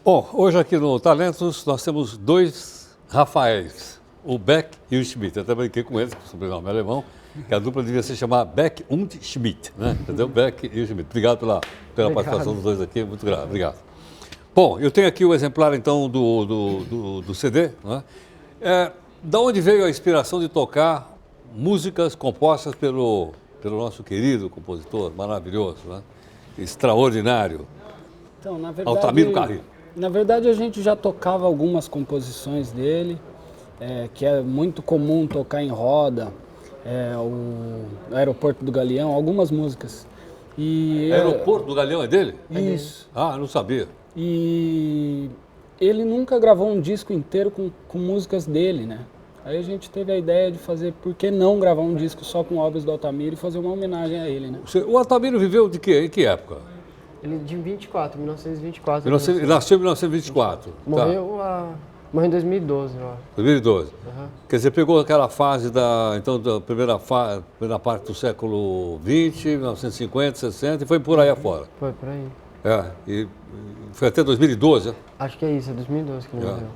Bom, hoje aqui no Talentos nós temos dois Rafaéis, o Beck e o Schmidt. Eu até brinquei com eles, que o sobrenome é alemão, que a dupla devia se chamar Beck und Schmidt, né? Entendeu? Beck e o Schmidt. Obrigado pela participação dos dois aqui, muito grato, obrigado. Bom, eu tenho aqui o exemplar então do CD, né? Da onde veio a inspiração de tocar músicas compostas pelo nosso querido compositor, maravilhoso, né? Extraordinário, Então, na verdade, Altamiro Carrillo. Na verdade, a gente já tocava algumas composições dele, que é muito comum tocar em roda, o Aeroporto do Galeão, algumas músicas. Aeroporto do Galeão é dele? Isso. Ah, não sabia. E ele nunca gravou um disco inteiro com músicas dele, né? Aí a gente teve a ideia de fazer, por que não gravar um disco só com obras do Altamiro e fazer uma homenagem a ele, né? O Altamiro viveu de quê? Em que época? Ele de 1924. Ele nasceu em 1924. Morreu, morreu em 2012, eu acho. 2012. Uhum. Quer dizer, pegou aquela fase da primeira parte do século XX, 1950, 60, e foi por aí afora. Foi por aí. E foi até 2012, né? Acho que é isso, é 2012 que ele morreu.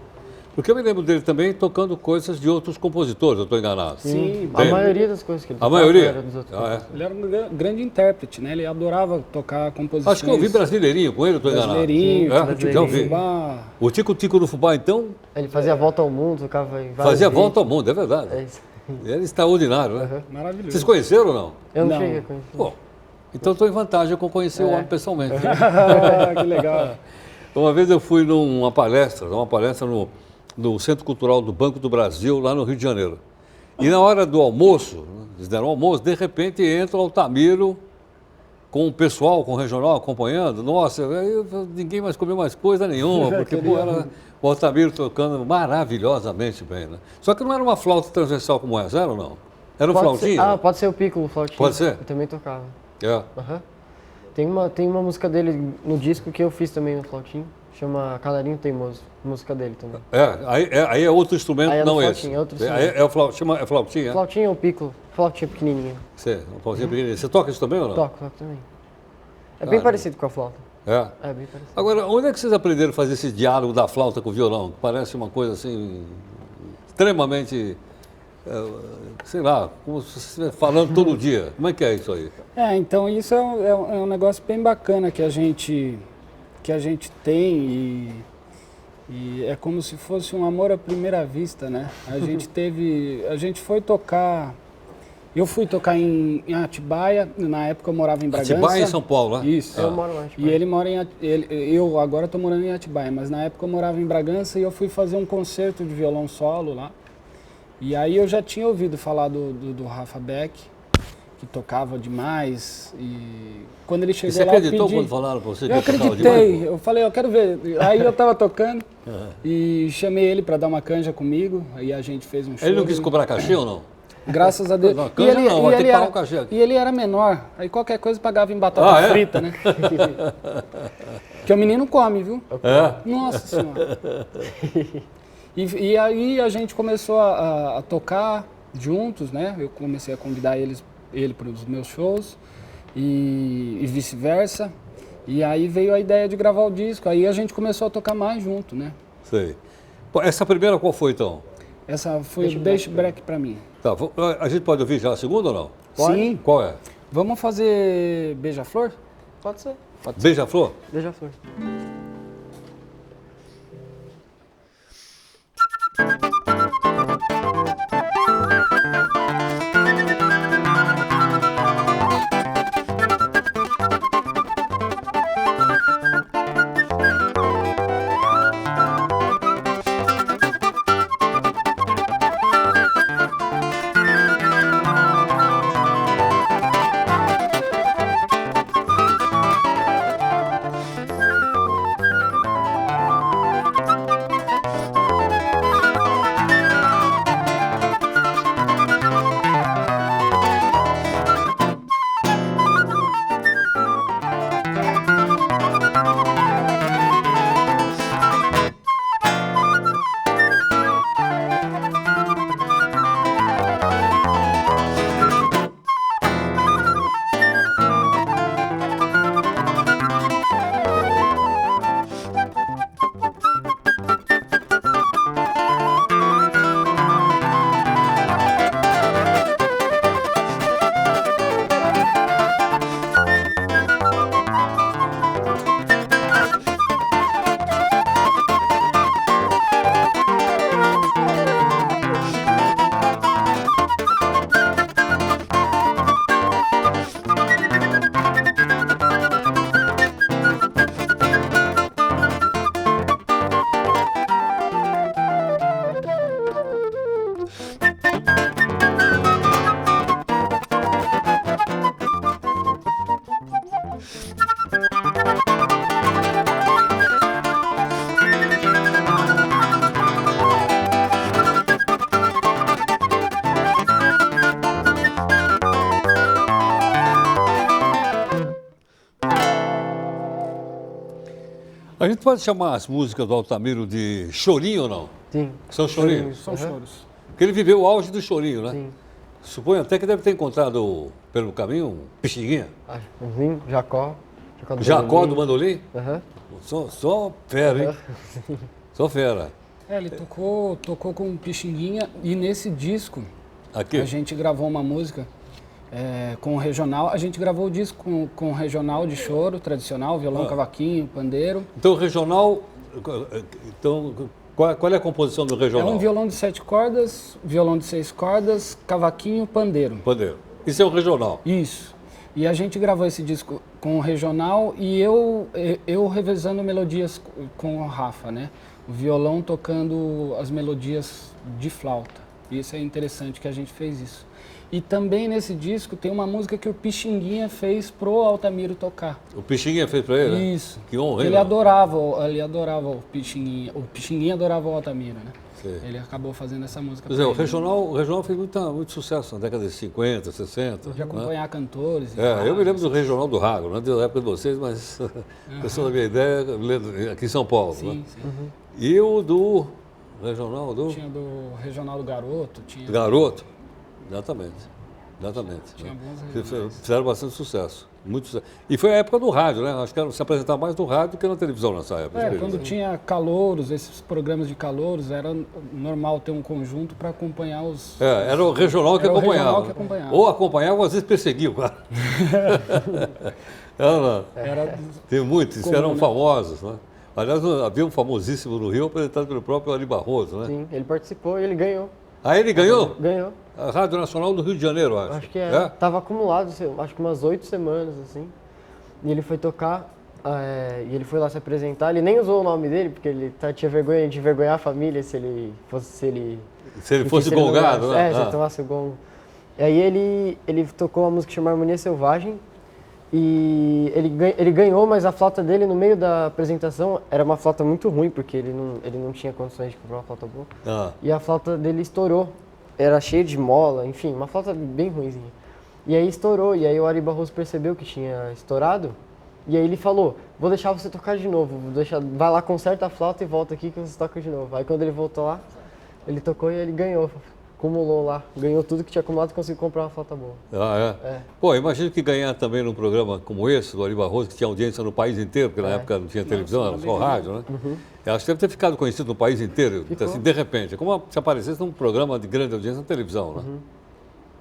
Porque eu me lembro dele também tocando coisas de outros compositores, eu estou enganado. Sim, a maioria das coisas que ele tocava era dos outros compositores. Ele era um grande intérprete, né? Ele adorava tocar composições. Acho que eu vi Brasileirinho com ele, eu estou enganado. Brasileirinho, já ouvi. Fubá. O Tico-Tico do Fubá, então... Ele fazia a volta ao mundo, tocava em vários Fazia a vídeos. volta ao mundo, é verdade. É isso. Ele é extraordinário, né? Uhum. Maravilhoso. Vocês conheceram ou não? Eu não Não. cheguei a conhecer. Bom, então estou em vantagem com conhecer o homem pessoalmente. Que legal. Uma vez eu fui numa palestra no Centro Cultural do Banco do Brasil, lá no Rio de Janeiro. E na hora do almoço, eles deram almoço, de repente entra o Altamiro com o pessoal, com o regional acompanhando. Nossa, aí ninguém mais comeu mais coisa nenhuma, porque era o Altamiro tocando maravilhosamente bem, né? Só que não era uma flauta transversal como essa, era ou não? Era um flautinho? Pode ser o piccolo, o flautinho. Pode ser? Eu também tocava. Uhum. Tem uma música dele no disco que eu fiz também no flautinho. Chama Canarinho Teimoso, música dele também. Aí é outro instrumento, aí é não flautinho, esse. É outro instrumento. É flautinha? Flautinha ou piccolo, flautinha pequenininha. Uma flautinha pequenininha. Você toca isso também ou não? Toco também. É bem parecido com a flauta. É bem parecido. Agora, onde é que vocês aprenderam a fazer esse diálogo da flauta com o violão? Parece uma coisa assim, extremamente, sei lá, como se você estivesse falando todo dia. Como é que é isso aí? Então isso é um negócio bem bacana que a gente tem e é como se fosse um amor à primeira vista, né? A gente foi tocar, eu fui tocar em Atibaia, na época eu morava em Bragança. Atibaia em São Paulo, né? Isso. Eu moro lá em Atibaia. E ele mora eu agora estou morando em Atibaia, mas na época eu morava em Bragança e eu fui fazer um concerto de violão solo lá. E aí eu já tinha ouvido falar do Rafa Beck, que tocava demais, e quando ele chegou e você lá, acreditou quando falaram para você que eu ele tocava acreditei, demais? eu falei, eu quero ver. Aí eu tava tocando e chamei ele para dar uma canja comigo, aí a gente fez um show. Ele não quis cobrar cachê ou não? Graças a Deus. Não, canja não, vai ter que pagar o cachê. E ele era menor, aí qualquer coisa pagava em batata frita, né? Porque o menino come, viu? É? Nossa Senhora. E aí a gente começou a tocar juntos, né? Eu comecei a convidar ele para os meus shows e vice-versa. E aí veio a ideia de gravar o disco. Aí a gente começou a tocar mais junto, né? Sei. Pô, essa primeira qual foi, então? Essa foi o Deixa Break pra mim. Tá, a gente pode ouvir já a segunda ou não? Sim. Qual é? Vamos fazer Beija-Flor? Pode ser. Beija-Flor? Beija-flor. A gente pode chamar as músicas do Altamiro de chorinho ou não? Sim. São chorinhos? São choros. Porque ele viveu o auge do chorinho, né? Sim. Suponho até que deve ter encontrado pelo caminho um Pixinguinha. Sim, Jacó. Jacó do Bandolim? Aham. Só fera, hein? Só fera. Ele tocou com Pixinguinha e nesse disco Aqui? a gente gravou uma música com o regional. A gente gravou o disco com o regional de choro tradicional, violão, cavaquinho, pandeiro. Então, o regional... Então, qual é a composição do É regional? um violão de 7 cordas, violão de 6 cordas, cavaquinho, pandeiro. Pandeiro. Isso é o regional. Isso. E a gente gravou esse disco com o regional e eu revezando melodias com o Rafa, né? O violão tocando as melodias de flauta. Isso é interessante que a gente fez isso. E também nesse disco tem uma música que o Pixinguinha fez pro Altamiro tocar. O Pixinguinha fez pra ele, né? Isso. Que honra, hein? Ele adorava o Pixinguinha. O Pixinguinha adorava o Altamiro, né? Sim. Ele acabou fazendo essa música. Quer dizer, pra o regional fez muito sucesso na década de 50, 60. de né? acompanhar cantores. e Eu me lembro rádios. do regional do Rago, não é da época de vocês, mas a questão da minha ideia, eu lembro aqui em São Paulo. Sim, Né? sim. E o do regional do Tinha do Regional do Garoto, tinha... Garoto. Exatamente. Tinha Né? bons Que regionais. fizeram bastante sucesso. Muito sucesso. E foi a época do rádio, né? Acho que se apresentava mais no rádio do que na televisão nessa época. Quando tinha calouros, esses programas de calouros, era normal ter um conjunto para acompanhar os... Era o regional que Era o acompanhava. regional que acompanhava. Ou acompanhava, ou às vezes perseguia o cara. Era Tem muitos, Comum, eram né? famosos, né? Aliás, havia um famosíssimo no Rio, apresentado pelo próprio Ari Barroso, né? Sim, ele participou e ele ganhou. Ah, ele ganhou? Ganhou. A Rádio Nacional do Rio de Janeiro, eu acho. Acho que é. Tava acumulado, acho que umas 8 semanas, assim. E ele foi tocar, e ele foi lá se apresentar. Ele nem usou o nome dele, porque ele tinha vergonha de envergonhar a família se ele fosse... Se ele porque fosse se ele não golgado, ganhasse- né? se ele tomasse o gongo. E aí ele tocou uma música chamada Harmonia Selvagem. E ele ganhou, mas a flauta dele, no meio da apresentação, era uma flauta muito ruim, porque ele não tinha condições de comprar uma flauta boa. Ah, E a flauta dele estourou. Era cheia de mola, enfim, uma flauta bem ruimzinha. E aí estourou, e aí o Ari Barroso percebeu que tinha estourado E aí ele falou, vou deixar você tocar de novo, vai lá, conserta a flauta e volta aqui que você toca de novo. Aí quando ele voltou lá, ele tocou e ele ganhou, acumulou lá, ganhou tudo que tinha acumulado e conseguiu comprar uma flauta boa. Ah, é? É. Pô, imagino que ganhar também num programa como esse, do Ari Barroso, que tinha audiência no país inteiro, porque na época não tinha televisão, era só rádio, né? Eu acho que deve ter ficado conhecido no país inteiro, assim, de repente. É como se aparecesse num programa de grande audiência na televisão, né?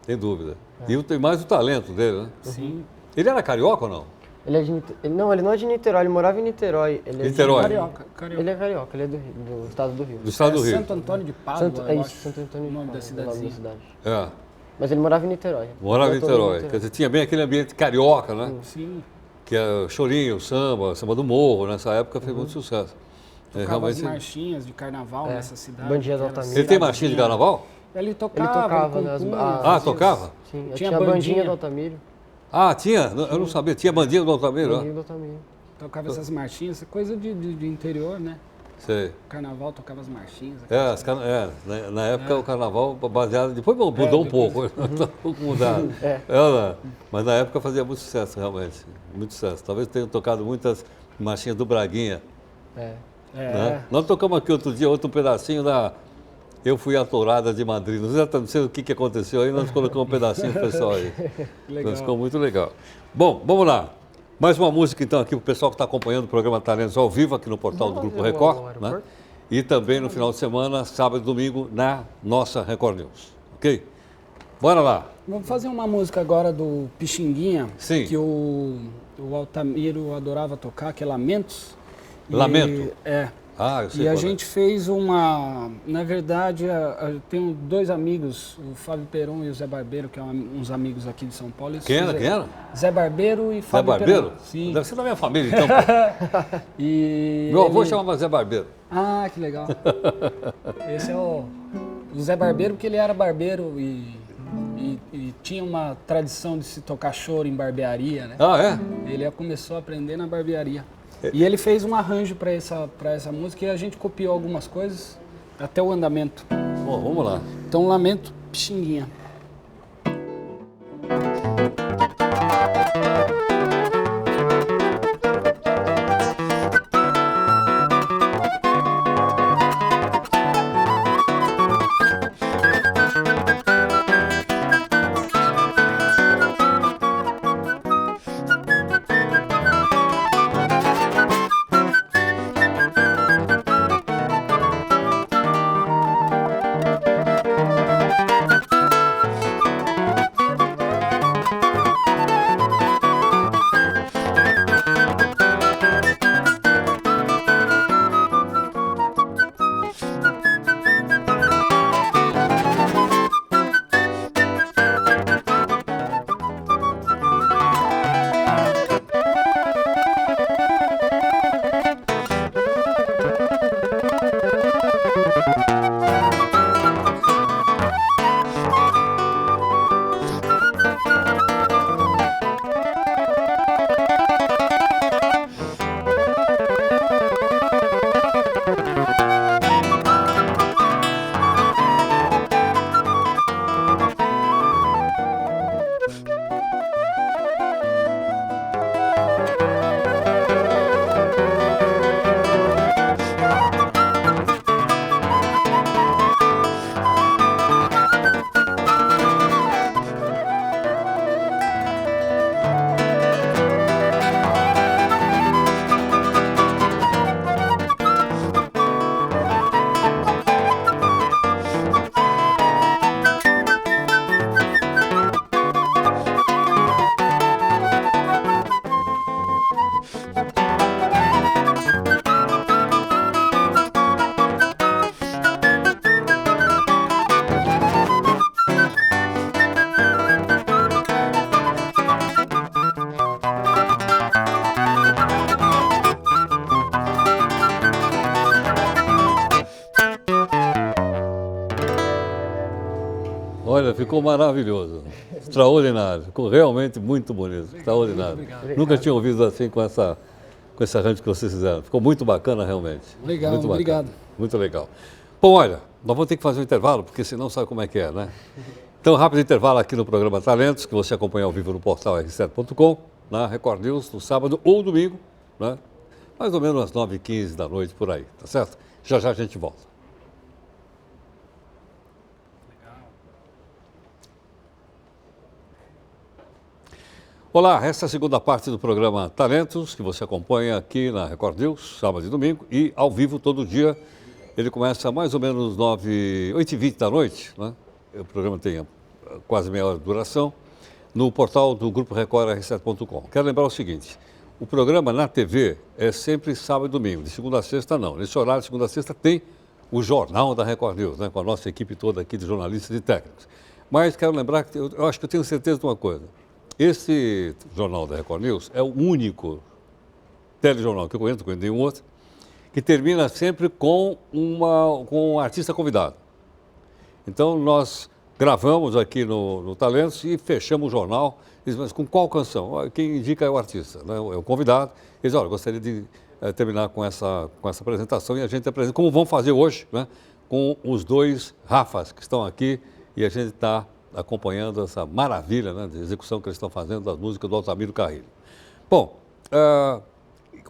Sem dúvida. E tem mais o talento dele, né? Sim. Ele era carioca ou não? Ele é de não, ele não é de Niterói, ele morava em Niterói. Ele é Niterói? Carioca. Ele é carioca, ele é do estado do Rio. Do estado do Rio. Santo Antônio de Pádua, É eu isso, acho. Santo Antônio o de nome da Pádua, o nome cidadezinha. cidade. É. Mas ele morava em Niterói. Morava em Todo Niterói. Quer dizer, tinha bem aquele ambiente carioca, né? Sim. Que é o chorinho, o samba do morro. Nessa época fez muito sucesso. É, Tocava as realmente. marchinhas de carnaval nessa cidade. Bandinha do que era Altamira. Ele tem marchinha de carnaval? Ele Ele tocava, tocava, ele né? compunha, Ah, fazia- tocava? Sim, Tinha tinha a bandinha bandinha. do Altamiro. Ah, tinha? Eu não sabia. Tinha bandinha do Altamiro, Bandinha ó. do Altamiro. Tocava essas marchinhas, coisa de interior, né? Sei. Carnaval tocava as marchinhas. Na época o carnaval baseado. Depois mudou um pouco. Tá um pouco mudado. Mas na época fazia muito sucesso, realmente. Muito sucesso. Talvez tenham tocado muitas marchinhas do Braguinha. É. Né? Nós tocamos aqui outro dia, outro pedacinho da Eu Fui a Tourada de Madrid. Não sei o que aconteceu aí, nós colocamos um pedacinho pro pessoal aí. Legal. Mas ficou muito legal. Bom, vamos lá. Mais uma música então aqui para o pessoal que está acompanhando o programa Talentos ao vivo aqui no portal do Grupo Record. Né? E também no final de semana, sábado e domingo, na nossa Record News. Ok? Bora lá. Vamos fazer uma música agora do Pixinguinha, Sim. que o Altamiro adorava tocar, que é Lamentos. Lamento? É. Ah, eu sei E a qual é. gente fez uma... Na verdade, eu tenho dois amigos, o Fábio Peron e o Zé Barbeiro, que são uns amigos aqui de São Paulo. Eles Quem era? fizeram- Quem era? Zé Barbeiro e Zé Fábio Barbeiro? Peron. Sim. Deve ser da minha família, então. Pô. E Meu avô ele- chamava Zé Barbeiro. Ah, que legal. Esse é o Zé Barbeiro, porque ele era barbeiro e tinha uma tradição de se tocar choro em barbearia, né? Ah, é? Ele começou a aprender na barbearia. E ele fez um arranjo para essa música e a gente copiou algumas coisas, até o andamento. Bom, vamos lá. Então, Lamento, Pixinguinha. Olha, ficou maravilhoso. Extraordinário. Ficou realmente muito bonito. Extraordinário. Nunca tinha ouvido assim com esse arranjo que vocês fizeram. Ficou muito bacana, realmente. Legal, Muito bacana. obrigado. Muito legal. Bom, olha, nós vamos ter que fazer um intervalo, porque senão sabe como é que é, né? Então, rápido intervalo aqui no programa Talentos, que você acompanha ao vivo no portal r7.com. na Record News, no sábado ou domingo, né? Mais ou menos às 9h15 da noite, por aí, tá certo? Já já a gente volta. Olá, esta é a segunda parte do programa Talentos, que você acompanha aqui na Record News, sábado e domingo, e ao vivo todo dia. Ele começa mais ou menos 8h20 da noite, né? O programa tem quase meia hora de duração, no portal do Grupo Record R7.com. Quero lembrar o seguinte, o programa na TV é sempre sábado e domingo, de segunda a sexta não. Nesse horário, de segunda a sexta, tem o Jornal da Record News, né? Com a nossa equipe toda aqui de jornalistas e técnicos. Mas quero lembrar que eu acho que eu tenho certeza de uma coisa. Esse Jornal da Record News é o único telejornal que eu conheço, não conheço nenhum outro, que termina sempre com um artista convidado. Então, nós gravamos aqui no Talentos e fechamos o jornal. Mas com qual canção? Quem indica é o artista, né? É o convidado. Eles dizem, olha, gostaria de terminar com essa apresentação e a gente apresenta, como vamos fazer hoje, né? Com os dois Rafas que estão aqui e a gente está acompanhando essa maravilha, né, de execução que eles estão fazendo das músicas do Altamiro Carrilho. Bom,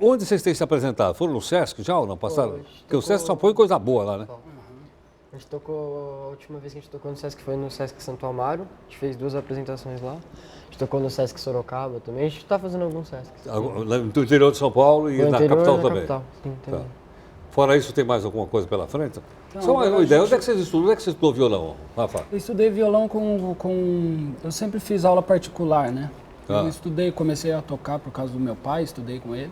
onde vocês têm se apresentado? Foram no Sesc já ou não? Passaram? Porque o Sesc só põe coisa boa lá, né? A gente tocou, a última vez que a gente tocou no Sesc foi no Sesc Santo Amaro, a gente fez 2 apresentações lá. A gente tocou no Sesc Sorocaba também, a gente está fazendo alguns Sescs. No interior de São Paulo e na capital também? Capital, sim, também. Tá. Fora isso, tem mais alguma coisa pela frente? Não, Só uma agora ideia, a onde é que vocês estudam? Onde é que você estudou violão, Rafa? Eu estudei violão eu sempre fiz aula particular, né? Eu estudei, comecei a tocar por causa do meu pai, estudei com ele.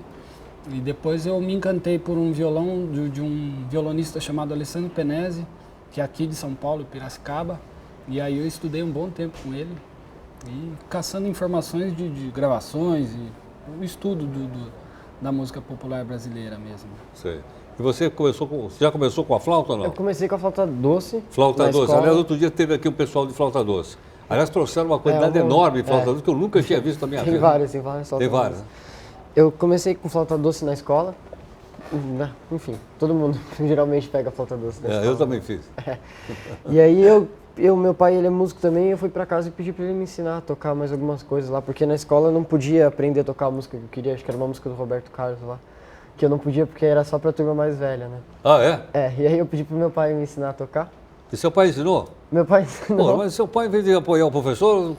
E depois eu me encantei por um violão de um violonista chamado Alessandro Penese, que é aqui de São Paulo, Piracicaba. E aí eu estudei um bom tempo com ele, e caçando informações de gravações e o estudo da música popular brasileira mesmo. Sei. E você já começou com a flauta ou não? Eu comecei com a flauta doce. Flauta na doce. escola. Aliás, outro dia teve aqui um pessoal de flauta doce. Aliás, trouxeram uma quantidade enorme de flauta doce que eu nunca tinha visto na minha vida. Tem várias flautas Tem várias. doces. Eu comecei com flauta doce na escola. Enfim, todo mundo geralmente pega flauta doce na escola. Eu também fiz. E aí meu pai, ele é músico também, eu fui pra casa e pedi pra ele me ensinar a tocar mais algumas coisas lá, porque na escola eu não podia aprender a tocar a música que eu queria, acho que era uma música do Roberto Carlos lá, que eu não podia porque era só pra turma mais velha, né? Ah, é? E aí eu pedi pro meu pai me ensinar a tocar. E seu pai ensinou? Meu pai ensinou. Pô, mas seu pai, em vez de apoiar o professor,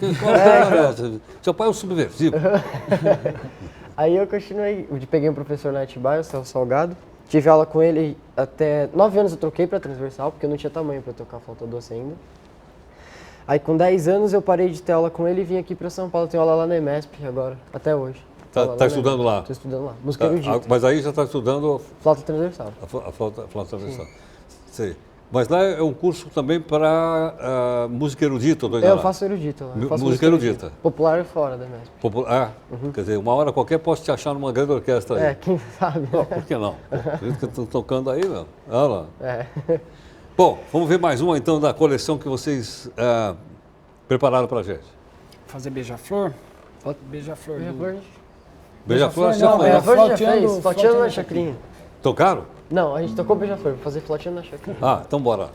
seu pai é um subversivo. Aí eu continuei, peguei um professor na Atibaia, o Celso Salgado, tive aula com ele até 9 anos eu troquei pra transversal, porque eu não tinha tamanho pra tocar flauta doce ainda. Aí com 10 anos eu parei de ter aula com ele e vim aqui pra São Paulo, tenho aula lá na EMESP agora, até hoje. Tá estudando lá? Tô estudando lá, música erudita. Mas aí já está estudando Flauta transversal. a flauta transversal. Sei. Mas lá é um curso também para música erudita, Eu faço erudita lá. Eu faço música erudita. Popular e fora da EMESP. Quer dizer, uma hora qualquer posso te achar numa grande orquestra aí. Quem sabe. Não, por que não? Por isso que estão tocando aí, meu. Olha lá. É. Bom, vamos ver mais uma então da coleção que vocês prepararam para a gente. Fazer beija-flor? Beija-flor. Beija-flor, você não, foi. Beija-flor já Flauteando- fez, flauteando na chacrinha. Tocaram? Não, a gente tocou beija-flor, vou fazer flauteando na chacrinha. Então bora.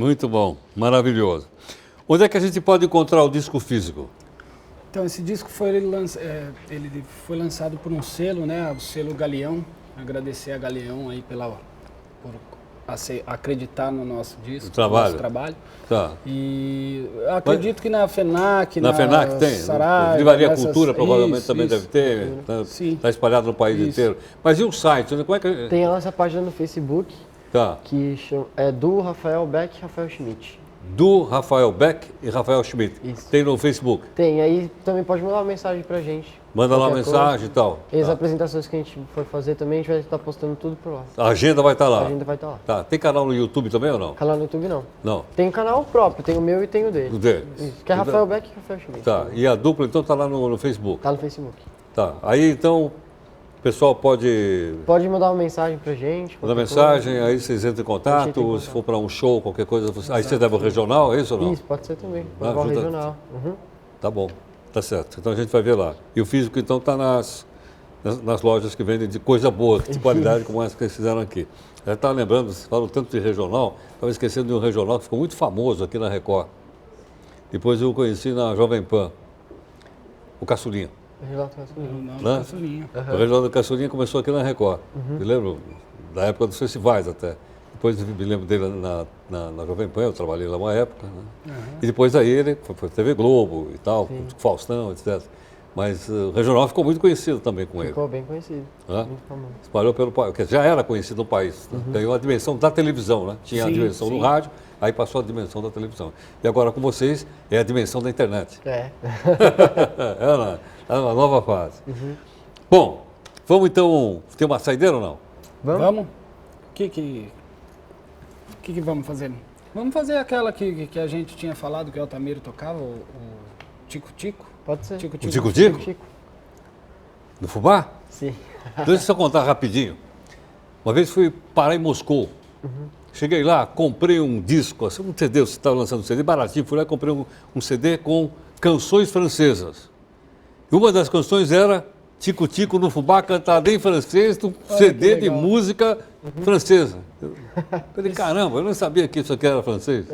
Muito bom, maravilhoso. Onde é que a gente pode encontrar o disco físico? Então, esse disco ele foi lançado por um selo, né? O selo Galeão. Agradecer a Galeão aí por acreditar no nosso disco, no nosso trabalho. Tá. E acredito que na FENAC, na FENAC tem, Saraiva, Livraria Cultura provavelmente isso, também isso. deve ter, está espalhado no país inteiro. Mas e o site? Como é que... Tem a nossa página no Facebook, Tá. que é do Rafael Beck e Rafael Schmidt. Do Rafael Beck e Rafael Schmidt. Isso. Tem no Facebook. Tem, aí também pode mandar uma mensagem pra gente. Manda lá uma Qualquer mensagem e tal. E as Tá. apresentações que a gente for fazer também, a gente vai estar postando tudo por lá. A agenda vai estar lá. A agenda vai estar lá. Tá. Tem canal no YouTube também ou não? Canal no YouTube não. Não. Tem um canal próprio, tem o meu e tem o dele. O dele. Isso, que é Rafael Beck e Rafael Schmidt. Tá. E a dupla então está lá no Facebook. Tá no Facebook. Tá. Aí então o pessoal pode Pode mandar uma mensagem pra gente. mandar qualquer mensagem, coisa. aí vocês entram em A gente entra em contato, contato. se for para um show, qualquer coisa, aí você leva o regional, é isso ou não? Isso, pode ser também. Ah, Levar o ajuda. regional. Uhum. Tá bom, tá certo. Então a gente vai ver lá. E o físico então está nas lojas que vendem de coisa boa, de qualidade, como essa que eles fizeram aqui. Eu estava lembrando, você falou tanto de regional, estava esquecendo de um regional que ficou muito famoso aqui na Record. Depois eu o conheci na Jovem Pan, o Caçulinha. Regional Transfusão. Né? Caçulinha. O regional do Caçulinha começou aqui na Record. Me lembro da época dos festivais até. Depois me lembro dele na Jovem Pan, eu trabalhei lá uma época. Né? E depois aí ele foi para TV Globo e tal, com Faustão, etc. Mas o regional ficou muito conhecido também com ele. Ficou bem conhecido. Né? Muito famoso. Espalhou pelo país, porque já era conhecido no país. Né? Ganhou a dimensão da televisão, né? Tinha a Sim, dimensão do sim. rádio, aí passou a dimensão da televisão. E agora com vocês é a dimensão da internet. É. É uma nova fase. Bom, vamos então ter uma saideira ou não? Vamos? O que vamos fazer? Vamos fazer aquela que a gente tinha falado que o Altamiro tocava, o Tico Tico. Pode ser. Tico O Tico. Tico Tico? Chico. Do fubá? Sim. Deixa eu só contar rapidinho. Uma vez fui parar em Moscou. Cheguei lá, comprei um disco, assim, um CD, você estava lançando um CD baratinho, fui lá e comprei um CD com canções francesas. E uma das canções era Tico Tico no fubá, cantada em francês, um Olha CD que de legal. música francesa. Eu falei, caramba, eu não sabia que isso aqui era francês.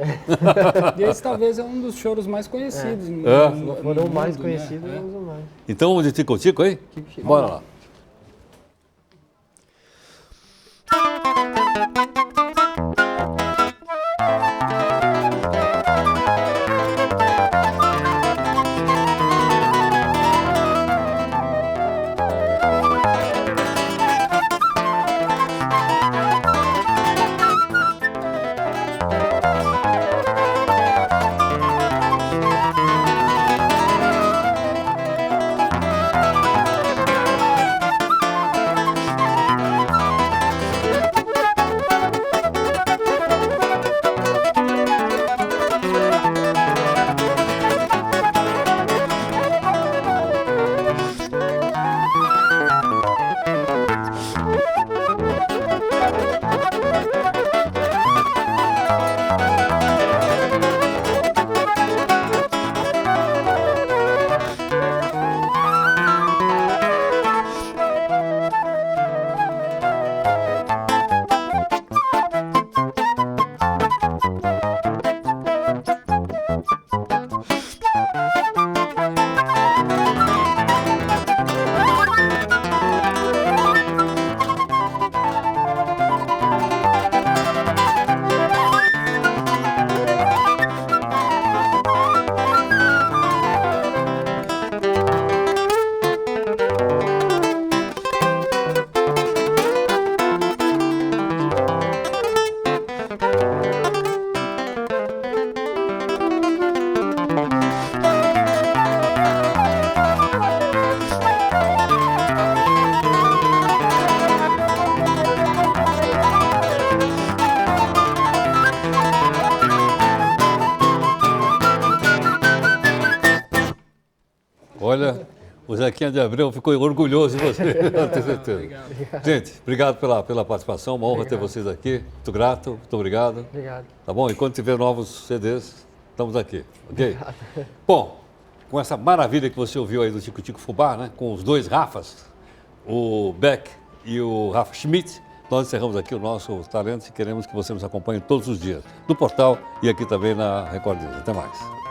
E esse talvez é um dos choros mais conhecidos. No, É. no- no Foram o mais mundo, conhecido, né? vamos o mais. Então, onde Tico Tico aí? Tico Tico. Bora lá. Olha, o Zequinha de Abreu ficou orgulhoso de você, tenho certeza. Gente, obrigado pela participação, uma honra ter vocês aqui. Muito grato, muito obrigado. Obrigado. Tá bom? E quando tiver novos CDs, estamos aqui, ok? Bom, com essa maravilha que você ouviu aí do Tico Tico Fubá, né? Com os dois Rafas, o Beck e o Rafa Schmidt, Nós encerramos aqui o nosso Talentos e queremos que você nos acompanhe todos os dias, no portal e aqui também na Record News. Até mais.